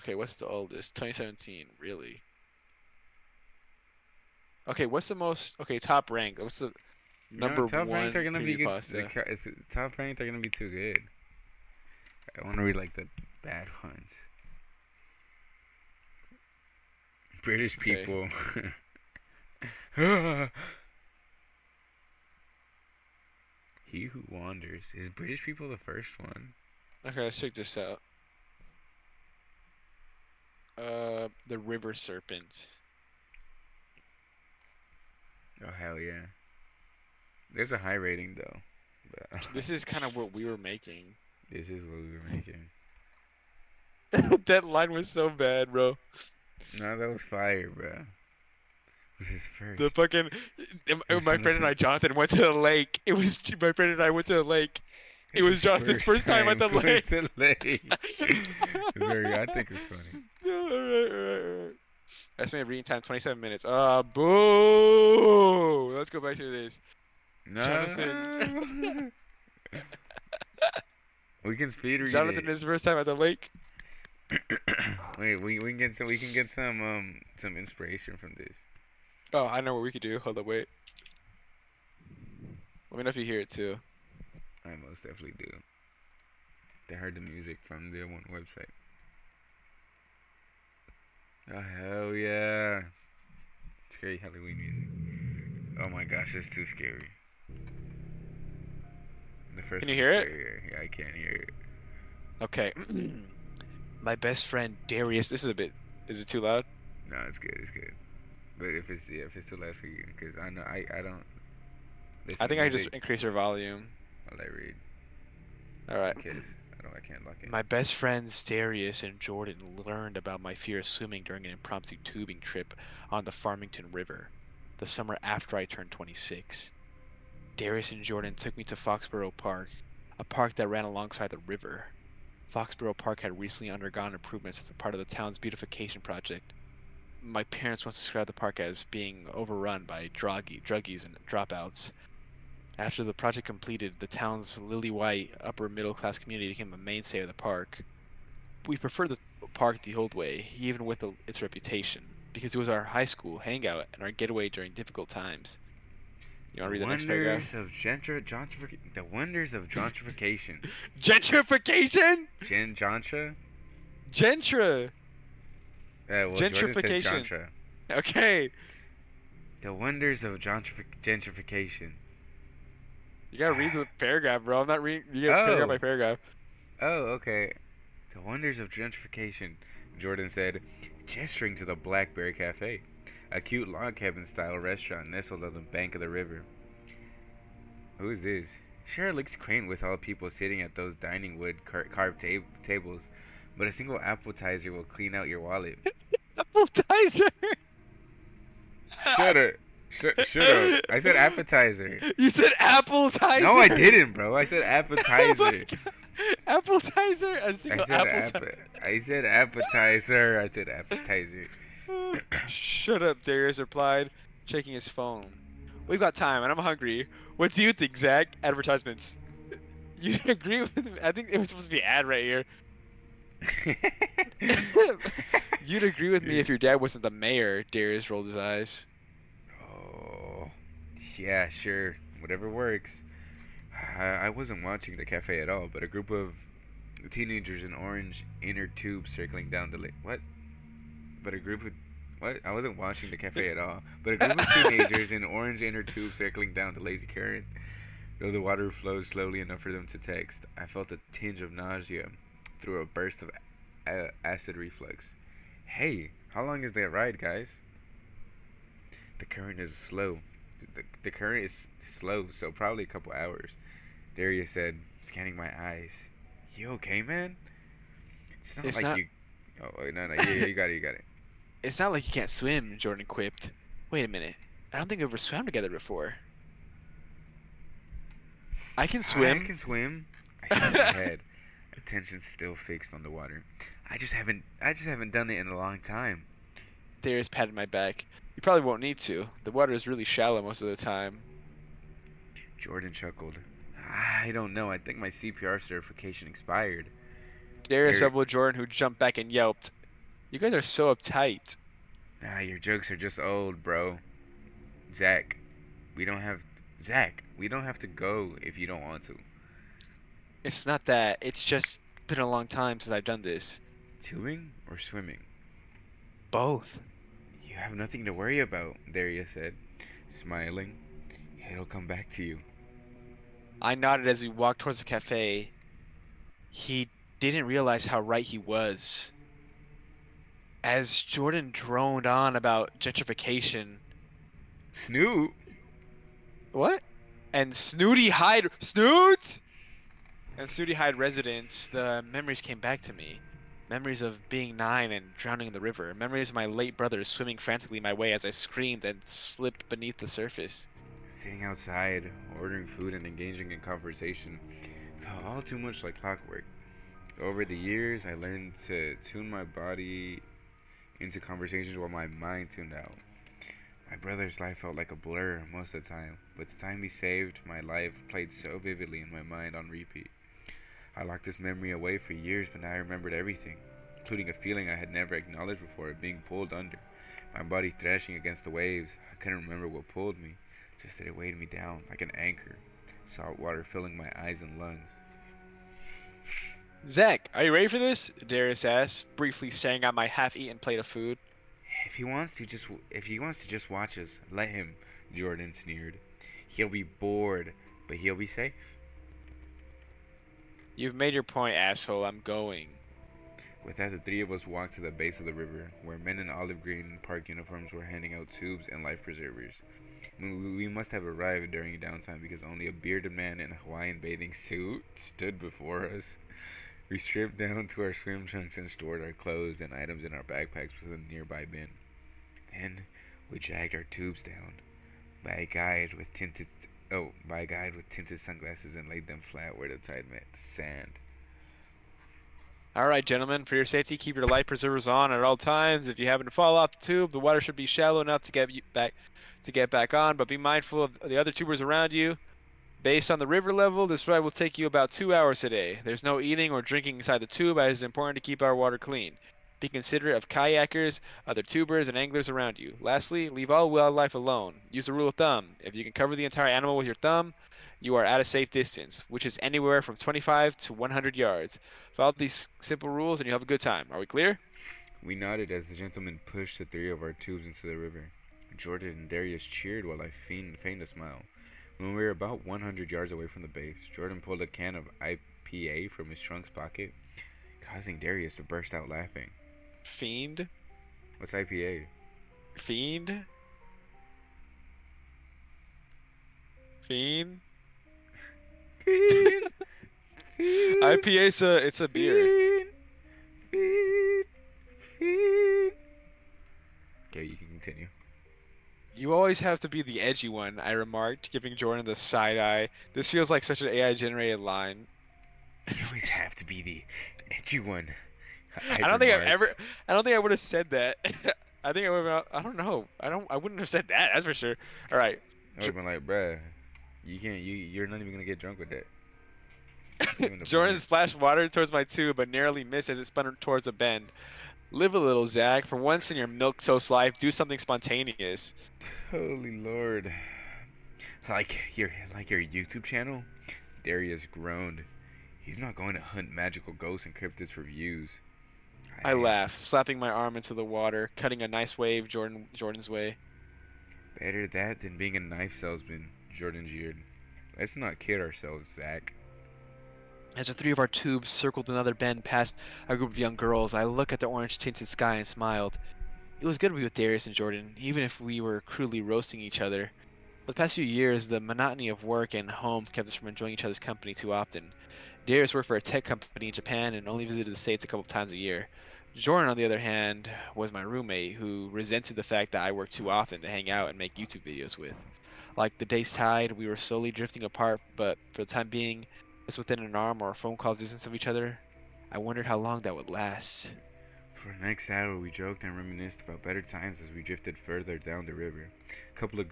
Okay, what's the oldest? 2017, really? Okay, what's the most? Okay, top ranked. What's the No, number top ranked are one gonna be creamy good. The pasta? top ranked are gonna be too good. I want to read like the bad ones. British Okay. people. He Who Wanders. Is British people the first one? Okay, let's check this out. The river serpent. Oh hell yeah. There's a high rating though. But This is kind of what we were making. this is what we were making. That line was so bad, bro. No, that was fire, bro. Was his The first. fucking It was my friend and I, Jonathan's. Jonathan, went to the lake. It was my friend and I went to the lake. It His was Jonathan's first first time at time the going lake. to lake. Very, I think it's funny. Alright. Estimated reading time 27 minutes. Boo! Let's go back to this. Jonathan. No. We can speed read Jonathan, it. his first time at the lake. Wait, we can get some inspiration from this. Oh, I know what we could do. Hold up, wait. Let me know if you hear it too. I most definitely do. They heard the music from the one website. Oh hell yeah! Scary Halloween music. Oh my gosh, it's too scary. The first Can you one is hear it? scarier. Yeah, I can't hear it. Okay. My best friend Darius. This is a bit. Is it too loud? No, it's good. It's good. But if it's too loud for you, because I know I don't I listen to think I just music increase your volume. while I read, All right. because I can't lock in. My best friends Darius and Jordan learned about my fear of swimming during an impromptu tubing trip on the Farmington River, the summer after I turned 26. Darius and Jordan took me to Foxborough Park, a park that ran alongside the river. Foxborough Park had recently undergone improvements as a part of the town's beautification project. My parents once described the park as being overrun by druggies and dropouts. After the project completed, the town's lily white upper middle class community became a mainstay of the park. We preferred the park the old way, even with its reputation, because it was our high school hangout and our getaway during difficult times. You want to read the next paragraph? The wonders of gentrification. Gentrification? Jantra? Gentra. Well, Jordan says Gentrification. jantra. Okay. The wonders of gentrification. You gotta read the paragraph, bro. I'm not reading. You get paragraph Oh, by paragraph. oh, okay. The wonders of gentrification, Jordan said, gesturing to the Blackberry Cafe, a cute log cabin style restaurant nestled on the bank of the river. Who is this? Sure, it looks quaint with all the people sitting at those dining wood carved tables, but a single appetizer will clean out your wallet. Appetizer. Shut up. Shut up. I said appetizer. You said No, I appetizer. didn't, bro. I said Oh my appetizer. god. Appetizer. A I single said appetizer. I said appetizer. I said appetizer. Shut up, Darius replied, checking his phone. We've got time, and I'm hungry. What do you think, Zach? Advertisements. You agree with me? I think it was supposed to be ad right here. You'd agree with me if your dad wasn't the mayor, Darius rolled his eyes. Oh, yeah, sure. Whatever works. I wasn't watching the cafe at all, but a group of teenagers in orange inner tubes circling down the lake. What? But a group of what? I wasn't watching the cafe at all. But a group of teenagers in orange inner tubes circling down the lazy current. Though the water flowed slowly enough for them to text, I felt a tinge of nausea through a burst of acid reflux. Hey, how long is that ride, guys? The current is slow. The current is slow, so probably a couple hours. Darius said, scanning my eyes. You okay, man? It's not It's like not you. Oh, wait, no, no, yeah, you got it, you got it. it's not like you can't swim, Jordan quipped. Wait a minute. I don't think we've ever swam together before. I can I swim. can swim. I shook my head, attention still fixed on the water. I just haven't done it in a long time. Darius patted my back. You probably won't need to. The water is really shallow most of the time. Jordan chuckled. I don't know. I think my CPR certification expired. Darius Dar- elbowed Jordan, who jumped back and yelped. You guys are so uptight. Nah, your jokes are just old, bro. Zach, we don't have. Zach, we don't have to go if you don't want to. It's not that. It's just been a long time since I've done this. Tubing or swimming? Both. You have nothing to worry about, Daria said, smiling. It'll come back to you. I nodded as we walked towards the cafe. He didn't realize how right he was. As Jordan droned on about gentrification, Snoop? what? And Snooty Hyde, Snoot! And Snooty Hyde residents, the memories came back to me. Memories of being 9 and drowning in the river. Memories of my late brother swimming frantically my way as I screamed and slipped beneath the surface. Sitting outside, ordering food, and engaging in conversation felt all too much like clockwork. Over the years, I learned to tune my body into conversations while my mind tuned out. My brother's life felt like a blur most of the time, but the time he saved my life played so vividly in my mind on repeat. I locked this memory away for years, but now I remembered everything, including a feeling I had never acknowledged before, being pulled under, my body thrashing against the waves. I couldn't remember what pulled me, just that it weighed me down like an anchor, salt water filling my eyes and lungs. Zach, are you ready for this? Darius asked, briefly staring at my half-eaten plate of food. If he wants to just watch us, let him, Jordan sneered. He'll be bored, but he'll be safe. You've made your point, asshole. I'm going. With that, the three of us walked to the base of the river, where men in olive green park uniforms were handing out tubes and life preservers. We must have arrived during downtime because only a bearded man in a Hawaiian bathing suit stood before us. We stripped down to our swim trunks and stored our clothes and items in our backpacks within a nearby bin. Then we dragged our tubes down by a guide with tinted sunglasses and laid them flat where the tide met the sand. All right, gentlemen, for your safety, keep your life preservers on at all times. If you happen to fall off the tube, the water should be shallow enough to get back on, but be mindful of the other tubers around you. Based on the river level, this ride will take you about 2 hours today. There's no eating or drinking inside the tube, as it's important to keep our water clean. Be considerate of kayakers, other tubers, and anglers around you. Lastly, leave all wildlife alone. Use the rule of thumb. If you can cover the entire animal with your thumb, you are at a safe distance, which is anywhere from 25 to 100 yards. Follow these simple rules and you'll have a good time. Are we clear? We nodded as the gentleman pushed the three of our tubes into the river. Jordan and Darius cheered while I feigned a smile. When we were about 100 yards away from the base, Jordan pulled a can of IPA from his trunk's pocket, causing Darius to burst out laughing. Fiend? What's IPA? Fiend? Fiend? Fiend, fiend, IPA it's a beer. fiend, fiend, fiend. Okay, you can continue. You always have to be the edgy one, I remarked, giving Jordan the side eye. This feels like such an AI generated line. You always have to be the edgy one. I I don't think I've remarked. ever I don't think I would have said that. I think I would have I don't know. I wouldn't have said that, that's for sure. All right. I would have been like, bruh, you can't. You're not even gonna get drunk with that. That's even the Jordan point. splashed water towards my tube, but narrowly missed as it spun towards a bend. Live a little, Zach. For once in your milquetoast life, do something spontaneous. Holy Lord. Like your YouTube channel? Darius groaned. He's not going to hunt magical ghosts and cryptids for views. I laughed, slapping my arm into the water, cutting a nice wave Jordan's way. Better that than being a knife salesman, Jordan jeered. Let's not kid ourselves, Zach. As the three of our tubes circled another bend past a group of young girls, I looked at the orange-tinted sky and smiled. It was good to be with Darius and Jordan, even if we were crudely roasting each other. For the past few years, the monotony of work and home kept us from enjoying each other's company too often. Darius worked for a tech company in Japan and only visited the States a couple times a year. Jordan, on the other hand, was my roommate who resented the fact that I worked too often to hang out and make YouTube videos with. Like the day's tide, we were slowly drifting apart, but for the time being, just within an arm or a phone call distance of each other. I wondered how long that would last. For the next hour, we joked and reminisced about better times as we drifted further down the river. A couple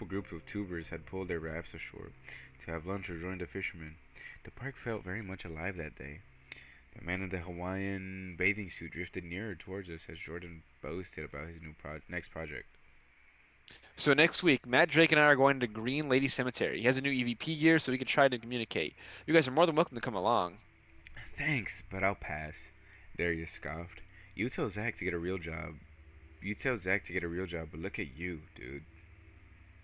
groups of tubers had pulled their rafts ashore to have lunch or join the fishermen. The park felt very much alive that day. The man in the Hawaiian bathing suit drifted nearer towards us as Jordan boasted about his next project. So next week, Matt Drake and I are going to Green Lady Cemetery. He has a new EVP gear, so we can try to communicate. You guys are more than welcome to come along. Thanks, but I'll pass. Darius scoffed. You tell Zach to get a real job. You tell Zach to get a real job, but look at you, dude.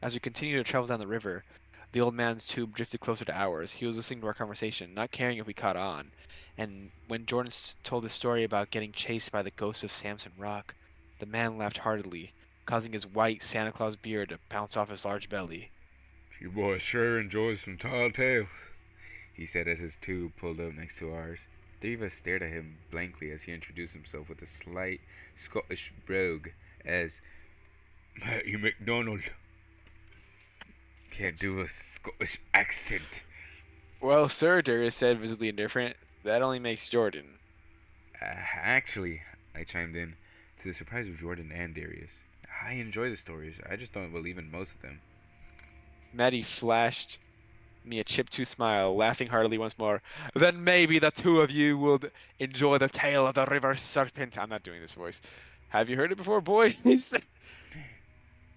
As we continued to travel down the river, the old man's tube drifted closer to ours. He was listening to our conversation, not caring if we caught on. And when Jordan told his story about getting chased by the ghost of Samson Rock, the man laughed heartily, causing his white Santa Claus beard to bounce off his large belly. You boys sure enjoy some tall tales, he said as his tube pulled up next to ours. Three of us stared at him blankly as he introduced himself with a slight Scottish brogue as Matthew McDonald. Can't do a Scottish accent. Well, sir, Darius said, visibly indifferent, that only makes Jordan. Actually, I chimed in, to the surprise of Jordan and Darius. I enjoy the stories, I just don't believe in most of them. Maddie flashed me a chip-tooth smile, laughing heartily once more. Then maybe the two of you would enjoy the tale of the river serpent. I'm not doing this voice. Have you heard it before, boys?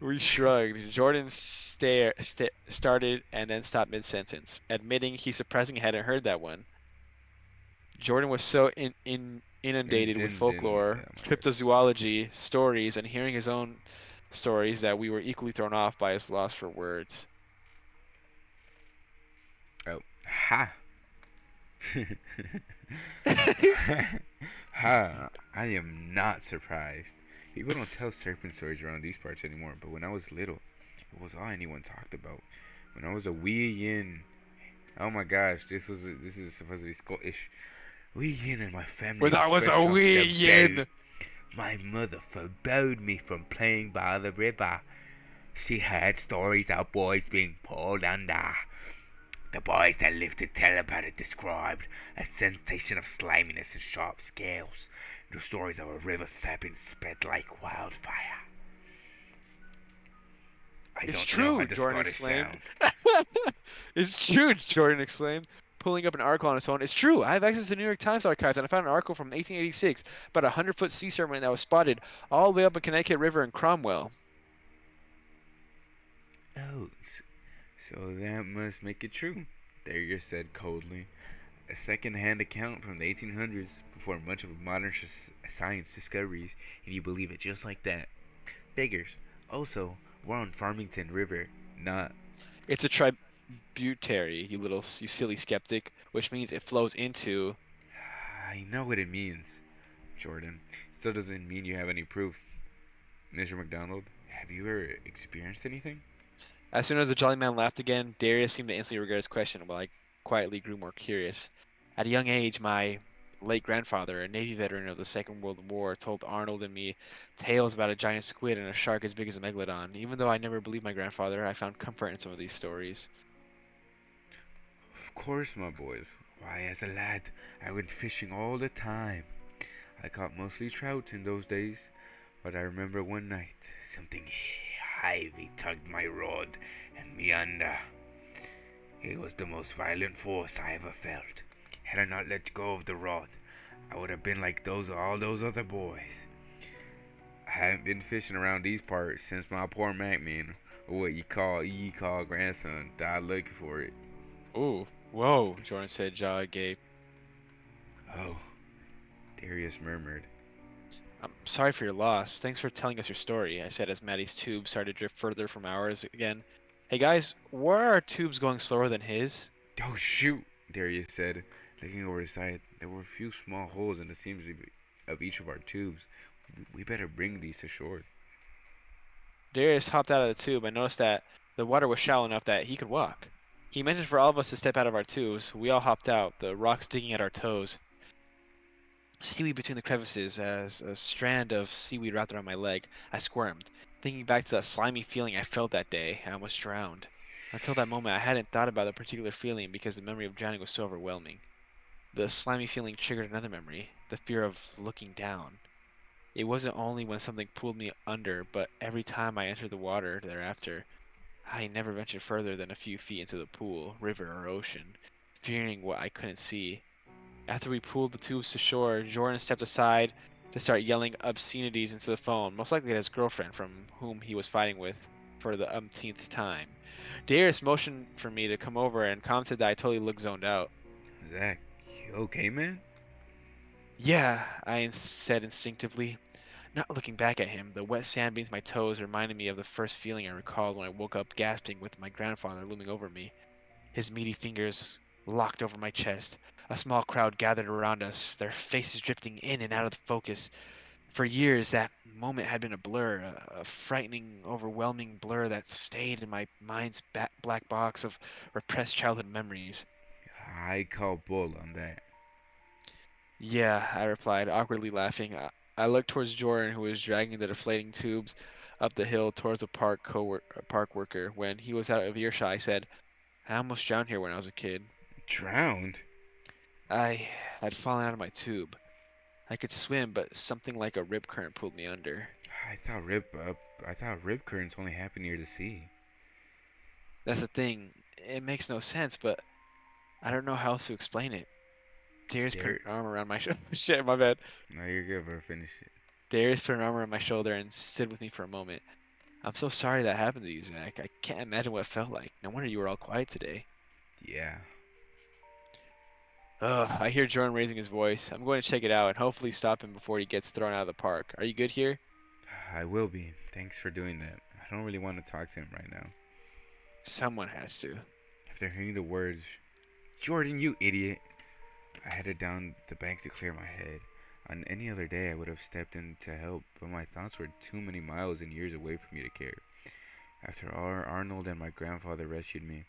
We shrugged. Jordan started and then stopped mid-sentence, admitting he surprisingly hadn't heard that one. Jordan was so inundated with folklore, Oh my god. cryptozoology, stories, and hearing his own stories that we were equally thrown off by his loss for words. Oh, ha! Ha! I am not surprised. People don't tell serpent stories around these parts anymore, but when I was little, it was all anyone talked about. When I was a wee yin, oh my gosh, this is supposed to be Scottish. Wee yin and my family When I was was fresh a off wee the yin! boat. My mother forbade me from playing by the river. She had stories of boys being pulled under. The boys that lived to tell about it described a sensation of sliminess and sharp scales. The stories of a river serpent spread like wildfire. I It's don't know how true, the Jordan Scottish exclaimed. sound. It's true, Jordan exclaimed, pulling up an article on his phone. It's true. I have access to the New York Times archives, and I found an article from 1886 about a 100-foot sea serpent that was spotted all the way up a Connecticut River in Cromwell. Oh, so that must make it true, Darius said coldly. A second-hand account from the 1800s before much of modern science discoveries, and you believe it just like that. Figures. Also, we're on Farmington River, not. It's a tributary, you silly skeptic, which means it flows into. I know what it means, Jordan. Still doesn't mean you have any proof. Mr. McDonald, have you ever experienced anything? As soon as the jolly man laughed again, Darius seemed to instantly regret his question, while I quietly grew more curious. At a young age, my late grandfather, a Navy veteran of the Second World War, told Arnold and me tales about a giant squid and a shark as big as a megalodon. Even though I never believed my grandfather, I found comfort in some of these stories. Of course, my boys. Why, as a lad, I went fishing all the time. I caught mostly trout in those days, but I remember one night something heavy tugged my rod and me under. It was the most violent force I ever felt. Had I not let go of the rod, I would have been like all those other boys. I haven't been fishing around these parts since my poor Macman, or what you call grandson, died looking for it. Ooh, whoa, Jordan said, jaw agape. Oh, Darius murmured. I'm sorry for your loss. Thanks for telling us your story, I said as Maddie's tube started to drift further from ours again. Hey guys, why are our tubes going slower than his? Oh shoot, Darius said, looking over the side. There were a few small holes in the seams of each of our tubes. We better bring these to shore. Darius hopped out of the tube and noticed that the water was shallow enough that he could walk. He mentioned for all of us to step out of our tubes. We all hopped out, the rocks digging at our toes. Seaweed between the crevices as a strand of seaweed wrapped around my leg. I squirmed, thinking back to that slimy feeling I felt that day. I almost drowned. Until that moment, I hadn't thought about the particular feeling because the memory of drowning was so overwhelming. The slimy feeling triggered another memory, the fear of looking down. It wasn't only when something pulled me under, but every time I entered the water thereafter. I never ventured further than a few feet into the pool, river, or ocean, fearing what I couldn't see. After we pulled the tubes to shore, Jordan stepped aside to start yelling obscenities into the phone, most likely at his girlfriend, from whom he was fighting with for the umpteenth time. Darius motioned for me to come over and commented that I totally looked zoned out. Zach, you okay, man? Yeah, I said instinctively. Not looking back at him, the wet sand beneath my toes reminded me of the first feeling I recalled when I woke up gasping with my grandfather looming over me. His meaty fingers locked over my chest. A small crowd gathered around us, their faces drifting in and out of the focus. For years, that moment had been a blur, a frightening, overwhelming blur that stayed in my mind's black box of repressed childhood memories. I call bull on that. Yeah, I replied, awkwardly laughing. I looked towards Jordan, who was dragging the deflating tubes up the hill towards the park worker. When he was out of earshot, I said, I almost drowned here when I was a kid. Drowned? I had fallen out of my tube. I could swim, but something like a rip current pulled me under. I thought rip currents only happen near the sea. That's the thing. It makes no sense, but I don't know how else to explain it. Darius put There. an arm around my shoulder. Shit, my bad. No, you're good, bro. Finish it. Darius put an arm around my shoulder and stood with me for a moment. I'm so sorry that happened to you, Zach. I can't imagine what it felt like. No wonder you were all quiet today. Yeah. Ugh, I hear Jordan raising his voice. I'm going to check it out and hopefully stop him before he gets thrown out of the park. Are you good here? I will be. Thanks for doing that. I don't really want to talk to him right now. Someone has to. After hearing the words, Jordan, you idiot, I headed down the bank to clear my head. On any other day, I would have stepped in to help, but my thoughts were too many miles and years away for me to care. After Arnold and my grandfather rescued me,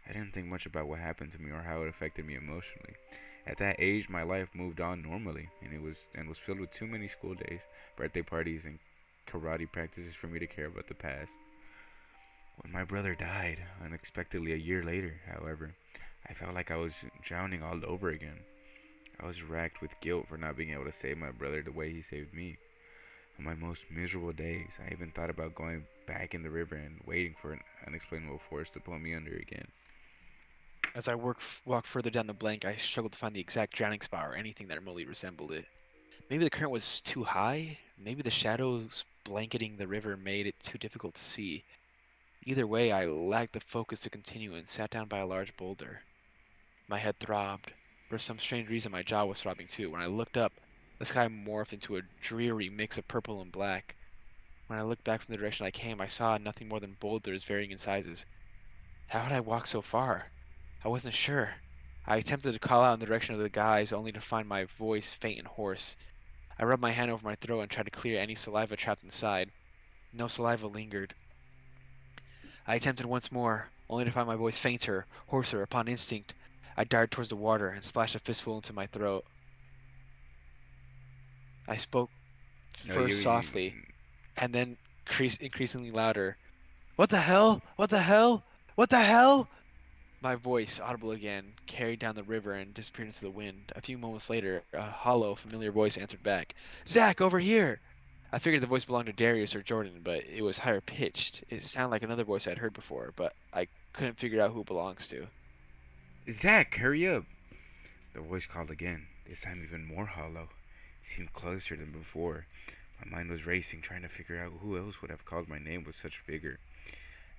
I didn't think much about what happened to me or how it affected me emotionally. At that age, my life moved on normally, and it was filled with too many school days, birthday parties, and karate practices for me to care about the past. When my brother died unexpectedly a year later, however, I felt like I was drowning all over again. I was racked with guilt for not being able to save my brother the way he saved me. On my most miserable days, I even thought about going back in the river and waiting for an unexplainable force to pull me under again. As I walked further down the blank, I struggled to find the exact drowning spot or anything that remotely resembled it. Maybe the current was too high. Maybe the shadows blanketing the river made it too difficult to see. Either way, I lacked the focus to continue and sat down by a large boulder. My head throbbed. For some strange reason, my jaw was throbbing too. When I looked up, the sky morphed into a dreary mix of purple and black. When I looked back from the direction I came, I saw nothing more than boulders varying in sizes. How had I walked so far? I wasn't sure. I attempted to call out in the direction of the guys, only to find my voice faint and hoarse. I rubbed my hand over my throat and tried to clear any saliva trapped inside. No saliva lingered. I attempted once more, only to find my voice fainter, hoarser. Upon instinct, I darted towards the water and splashed a fistful into my throat. I spoke No, first you softly, and then increasingly louder. What the hell? What the hell? What the hell? My voice, audible again, carried down the river and disappeared into the wind. A few moments later, a hollow, familiar voice answered back. Zach, over here! I figured the voice belonged to Darius or Jordan, but it was higher pitched. It sounded like another voice I'd heard before, but I couldn't figure out who it belongs to. Zach, hurry up! The voice called again, this time even more hollow. It seemed closer than before. My mind was racing, trying to figure out who else would have called my name with such vigor.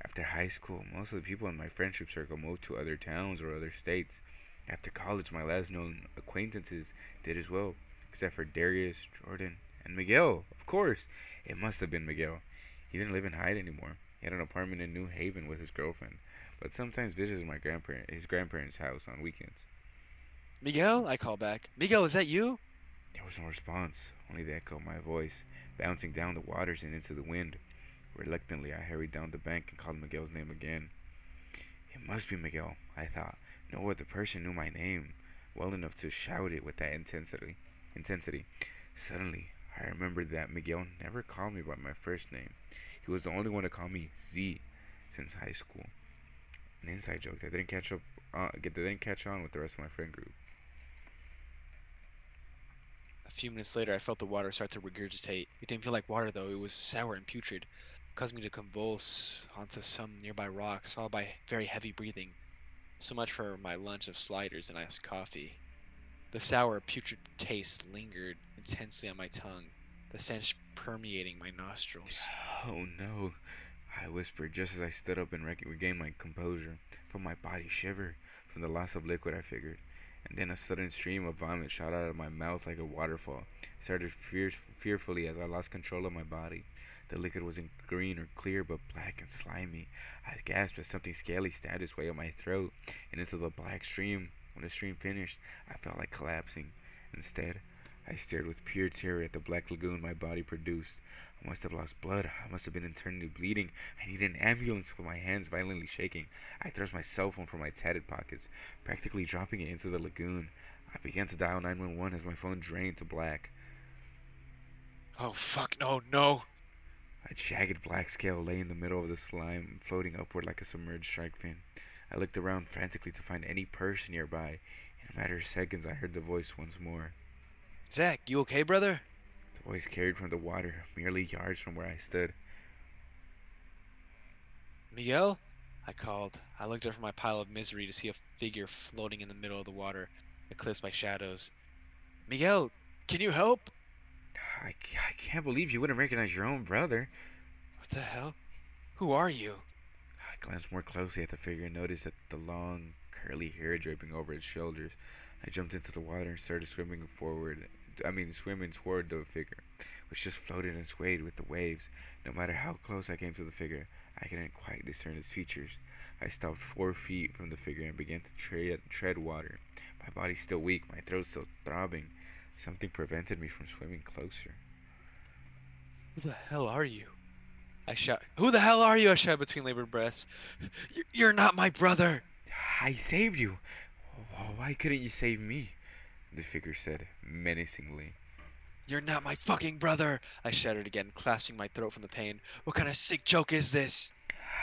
After high school, most of the people in my friendship circle moved to other towns or other states. After college, my last known acquaintances did as well, except for Darius, Jordan, and Miguel. Of course, it must have been Miguel. He didn't live in Hyde anymore. He had an apartment in New Haven with his girlfriend, but sometimes visited his grandparents' house on weekends. Miguel? I called back. Miguel, is that you? There was no response, only the echo of my voice, bouncing down the waters and into the wind. Reluctantly, I hurried down the bank and called Miguel's name again. It must be Miguel, I thought. No other person knew my name well enough to shout it with that intensity. Suddenly, I remembered that Miguel never called me by my first name. He was the only one to call me Z since high school. An inside joke that didn't catch on with the rest of my friend group. A few minutes later, I felt the water start to regurgitate. It didn't feel like water, though. It was sour and putrid, causing me to convulse onto some nearby rocks, followed by very heavy breathing. So much for my lunch of sliders and iced coffee. The sour, putrid taste lingered intensely on my tongue, the stench permeating my nostrils. Oh no, I whispered just as I stood up and regained my composure. Felt my body shiver from the loss of liquid, I figured. And then a sudden stream of vomit shot out of my mouth like a waterfall. It started fearfully as I lost control of my body. The liquid wasn't green or clear, but black and slimy. I gasped as something scaly stabbed its way up my throat and into the black stream. When the stream finished, I felt like collapsing. Instead, I stared with pure terror at the black lagoon my body produced. I must have lost blood. I must have been internally bleeding. I needed an ambulance with my hands violently shaking. I thrust my cell phone from my tattered pockets, practically dropping it into the lagoon. I began to dial 911 as my phone drained to black. Oh fuck, no, no! A jagged black scale lay in the middle of the slime, floating upward like a submerged shark fin. I looked around frantically to find any person nearby. In a matter of seconds, I heard the voice once more. Zach, you okay, brother? The voice carried from the water, merely yards from where I stood. Miguel? I called. I looked up from my pile of misery to see a figure floating in the middle of the water, eclipsed by shadows. Miguel, can you help? I can't believe you wouldn't recognize your own brother. What the hell? Who are you? I glanced more closely at the figure and noticed that the long, curly hair draping over its shoulders. I jumped into the water and started swimming swimming toward the figure, which just floated and swayed with the waves. No matter how close I came to the figure, I couldn't quite discern its features. I stopped 4 feet from the figure and began to tread water. My body still weak, my throat still throbbing. Something prevented me from swimming closer. Who the hell are you? I shout. Who the hell are you? I shout between labored breaths. You're not my brother! I saved you. Why couldn't you save me? The figure said menacingly. You're not my fucking brother! I shouted again, clasping my throat from the pain. What kind of sick joke is this?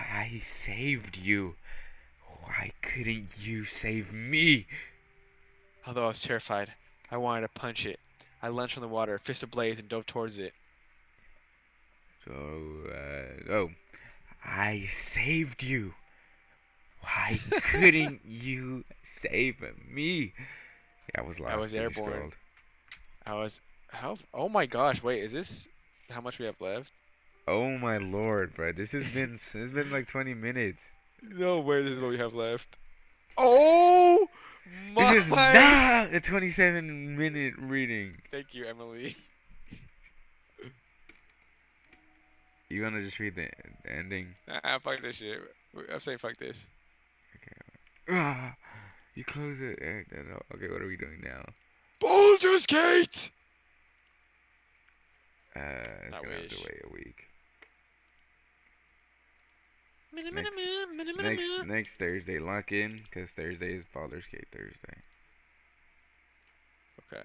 I saved you. Why couldn't you save me? Although I was terrified, I wanted to punch it. I lunged from the water, fist ablaze, and dove towards it. Oh, I saved you. Why couldn't you save me? I was I was lost as he airborne. scrolled. I was. How? Oh my gosh, wait, is this how much we have left? Oh my lord, bro. It's been like 20 minutes. No way, this is what we have left. Oh This is my! not a 27-minute reading. Thank you, Emily. You wanna just read the ending? Fuck this shit. I'm saying fuck this. Ah, you close it. Okay, what are we doing now? Baldur's Gate! It's I gonna have to wish. wait a week. Next Thursday, lock in, cause Thursday is Baldur's Gate Thursday. Okay.